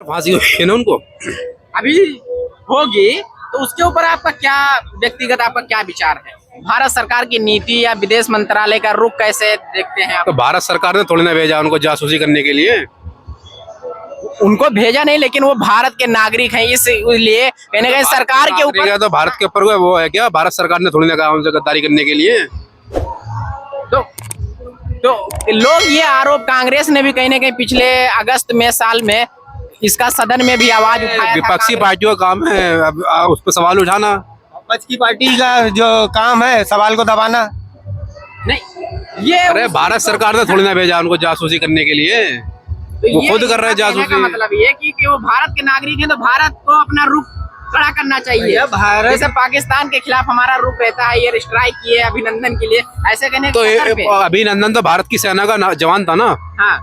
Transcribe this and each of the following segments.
फांसी हुई है ना उनको। अभी होगी तो उसके ऊपर आपका क्या व्यक्तिगत आपका क्या विचार है? भारत सरकार की नीति या विदेश मंत्रालय का रुख कैसे देखते हैं आप? तो भारत सरकार ने थोड़ी ना भेजा उनको जासूसी करने के लिए। उनको भेजा नहीं, लेकिन वो भारत के नागरिक हैं, इसलिए कहीं ना कहीं सरकार के ऊपर तो भारत के ऊपर वो है क्या? भारत सरकार ने थोड़ी ना कहा उनसे गद्दारी करने के लिए। तो लोग ये आरोप कांग्रेस ने भी कहीं ना कहीं पिछले अगस्त में साल में इसका सदन में भी आवाज उठाया था। विपक्षी पार्टियों का काम है अब उस पर सवाल उठाना। विपक्ष की पार्टी का जो काम है सवाल को दबाना। नहीं, ये अरे भारत सरकार ने थोड़ी ना भेजा उनको जासूसी करने के लिए, वो खुद कर रहे हैं जासूसी। मतलब ये कि वो भारत के नागरिक हैं तो भारत को अपना रुख कड़ा करना चाहिए। भारत जैसे पाकिस्तान के खिलाफ हमारा रुख रहता है, ये स्ट्राइक किए अभिनंदन के लिए, ऐसे कहने तो अभिनंदन तो भारत की सेना का जवान था ना। हाँ,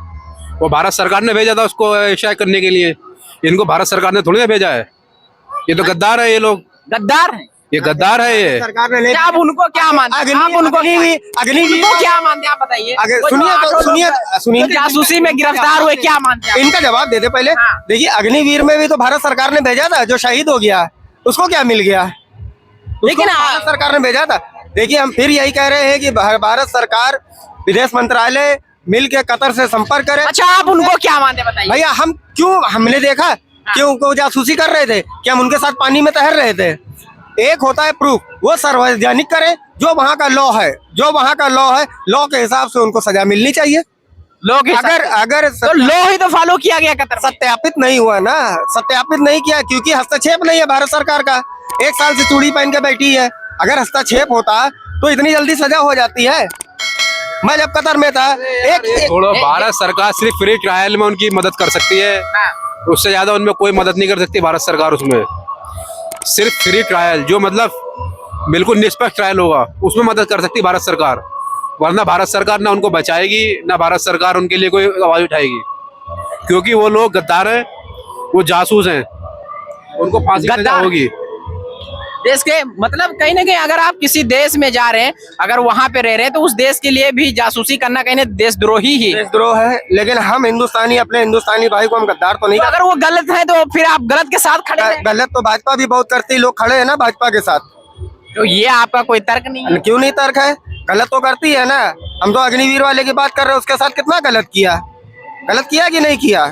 वो भारत सरकार ने भेजा था उसको स्ट्राइक करने के लिए। इनको भारत सरकार ने थोड़ी ना भेजा है। ये तो गद्दार है, ये लोग गद्दार हैं। ये गद्दार है ये। सरकार ने आप उनको क्या मानते हैं? आप उनको क्या मानते हैं आप बताइए। सुनिए जासूसी में गिरफ्तार हुए क्या मानते हैं? इनका जवाब देते पहले। हाँ। देखिए अग्निवीर में भी तो भारत सरकार ने भेजा था, जो शहीद हो गया उसको क्या मिल गया? लेकिन भारत सरकार ने भेजा था। देखिए हम फिर यही कह रहे हैं कि भारत सरकार विदेश मंत्रालय मिल के कतर से संपर्क करे। अच्छा, आप उनको क्या मानते हैं बताइए। भैया हम हमने देखा कि उनको जासूसी कर रहे थे कि हम उनके साथ पानी में तैर रहे थे। एक होता है प्रूफ, वो सार्वजनिक करें जो वहाँ का लॉ है, लॉ के हिसाब से उनको सजा मिलनी चाहिए। लोग अगर तो लॉ ही तो फॉलो किया गया कतर में। सत्यापित नहीं हुआ ना, सत्यापित नहीं किया क्योंकि हस्तक्षेप नहीं है भारत सरकार का। 1 साल से चूड़ी पहन के बैठी है। अगर हस्तक्षेप होता तो इतनी जल्दी सजा हो जाती है। मैं जब कतर में था छोड़ो, भारत सरकार सिर्फ फ्री ट्रायल में उनकी मदद कर सकती है। उससे ज्यादा उनमें कोई मदद नहीं कर सकती भारत सरकार। उसमें सिर्फ फ्री ट्रायल, जो मतलब बिल्कुल निष्पक्ष ट्रायल होगा, उसमें मदद कर सकती है भारत सरकार। वरना भारत सरकार ना उनको बचाएगी, ना भारत सरकार उनके लिए कोई आवाज उठाएगी, क्योंकि वो लोग गद्दार हैं, वो जासूस हैं। उनको फांसी की सजा होगी। देश के मतलब कहीं ना कहीं अगर आप किसी देश में जा रहे हैं, अगर वहां पे रह रहे हैं, तो उस देश के लिए भी जासूसी करना कहीं ना देशद्रोही ही देशद्रोह है। लेकिन हम हिंदुस्तानी, अपने हिंदुस्तानी भाई को हम गद्दार तो नहीं। अगर वो गलत है तो फिर आप गलत के साथ खड़े हैं। गलत तो भाजपा भी बहुत करती, लोग खड़े हैं ना भाजपा के साथ। तो ये आपका कोई तर्क नहीं है? क्यों नहीं तर्क है? गलत तो करती है ना। हम तो अग्निवीर वाले की बात कर रहे हैं, उसके साथ कितना गलत किया कि नहीं किया?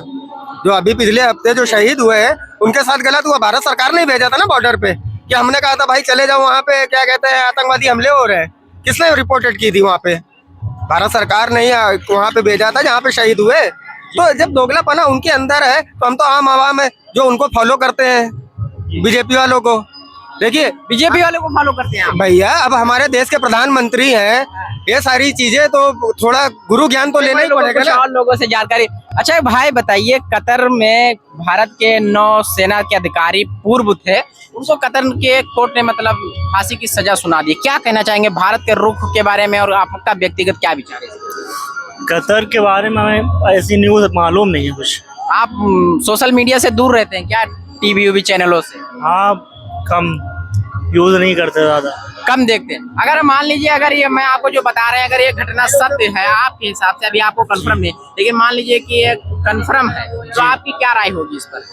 जो अभी पिछले हफ्ते जो शहीद हुए हैं उनके साथ गलत हुआ। भारत सरकार ने भेजा था ना बॉर्डर पे, कि हमने कहा था भाई चले जाओ वहाँ पे, क्या कहते हैं, आतंकवादी हमले हो रहे हैं। किसने रिपोर्टेड की थी वहाँ पे? भारत सरकार ने वहाँ पे भेजा था जहाँ पे शहीद हुए। तो जब दोगलापना उनके अंदर है तो हम तो आम आवाम है जो उनको फॉलो करते हैं, बीजेपी वालों को। देखिए बीजेपी वाले को फॉलो करते हैं आप? भैया अब हमारे देश के प्रधानमंत्री हैं, ये सारी चीजें तो थोड़ा गुरु ज्ञान तो लेना ही पड़ेगा ना। और लोगों से जानकारी। अच्छा भाई बताइए, कतर में भारत के नौसेना के अधिकारी पूर्व थे, उनको कतर के कोर्ट ने मतलब फांसी की सजा सुना दी। क्या कहना चाहेंगे भारत के रुख के बारे में, और आपका व्यक्तिगत क्या विचार है? कतर के बारे में हमें ऐसी न्यूज मालूम नहीं है कुछ। आप सोशल मीडिया से दूर रहते हैं क्या? टीवी वीवी चैनलों से? हाँ, कम यूज नहीं करते, ज्यादा कम देखते हैं। अगर मान लीजिए, अगर ये मैं आपको जो बता रहे हैं, अगर ये घटना सत्य है आपके हिसाब से, अभी आपको कंफर्म नहीं, लेकिन मान लीजिए कि ये कंफर्म है, तो आपकी क्या राय होगी इस पर?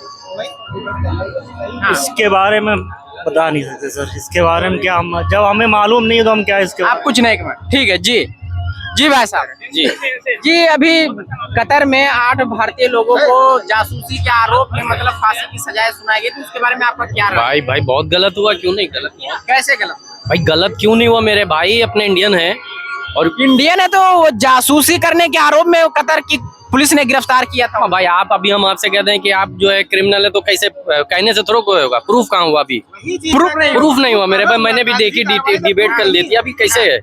हाँ। इसके बारे में बता नहीं सकते सर। इसके बारे में क्या, जब हमें मालूम नहीं है तो हम क्या इसके आप कुछ नहीं कमेंट। ठीक है जी। जी भाई साहब जी अभी कतर में 8 भारतीय लोगों को जासूसी के आरोप में मतलब फांसी की सजाएं सुनाई गई, तो उसके बारे में आपका क्या राय? भाई बहुत गलत हुआ। क्यों नहीं गलत हुआ? कैसे गलत? भाई गलत क्यों नहीं हुआ? मेरे भाई अपने इंडियन है, और इंडियन है तो जासूसी करने के आरोप में कतर की पुलिस ने गिरफ्तार किया था। भाई हम आपसे कहते हैं कि आप जो है क्रिमिनल है, तो कैसे कहने से थोड़ा कोई होगा? प्रूफ कहाँ हुआ? अभी प्रूफ नहीं हुआ मेरे भाई। मैंने भी देखी, डिबेट कर ली थी। अभी कैसे है?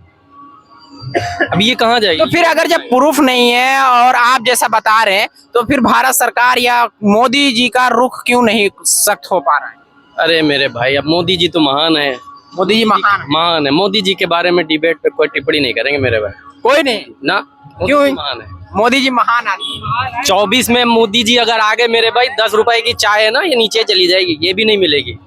अभी ये कहाँ जाएगी? तो फिर अगर जब प्रूफ नहीं है और आप जैसा बता रहे हैं, तो फिर भारत सरकार या मोदी जी का रुख क्यों नहीं सख्त हो पा रहा है? अरे मेरे भाई, अब मोदी जी तो महान है। मोदी जी महान है। मोदी जी के बारे में डिबेट पे कोई टिप्पणी नहीं करेंगे मेरे भाई। कोई नहीं ना, क्यों? महान है मोदी जी, महान आदमी। 24 में मोदी जी अगर आ गए मेरे भाई, 10 रुपए की चाय है ना, ये नीचे चली जाएगी, ये भी नहीं मिलेगी।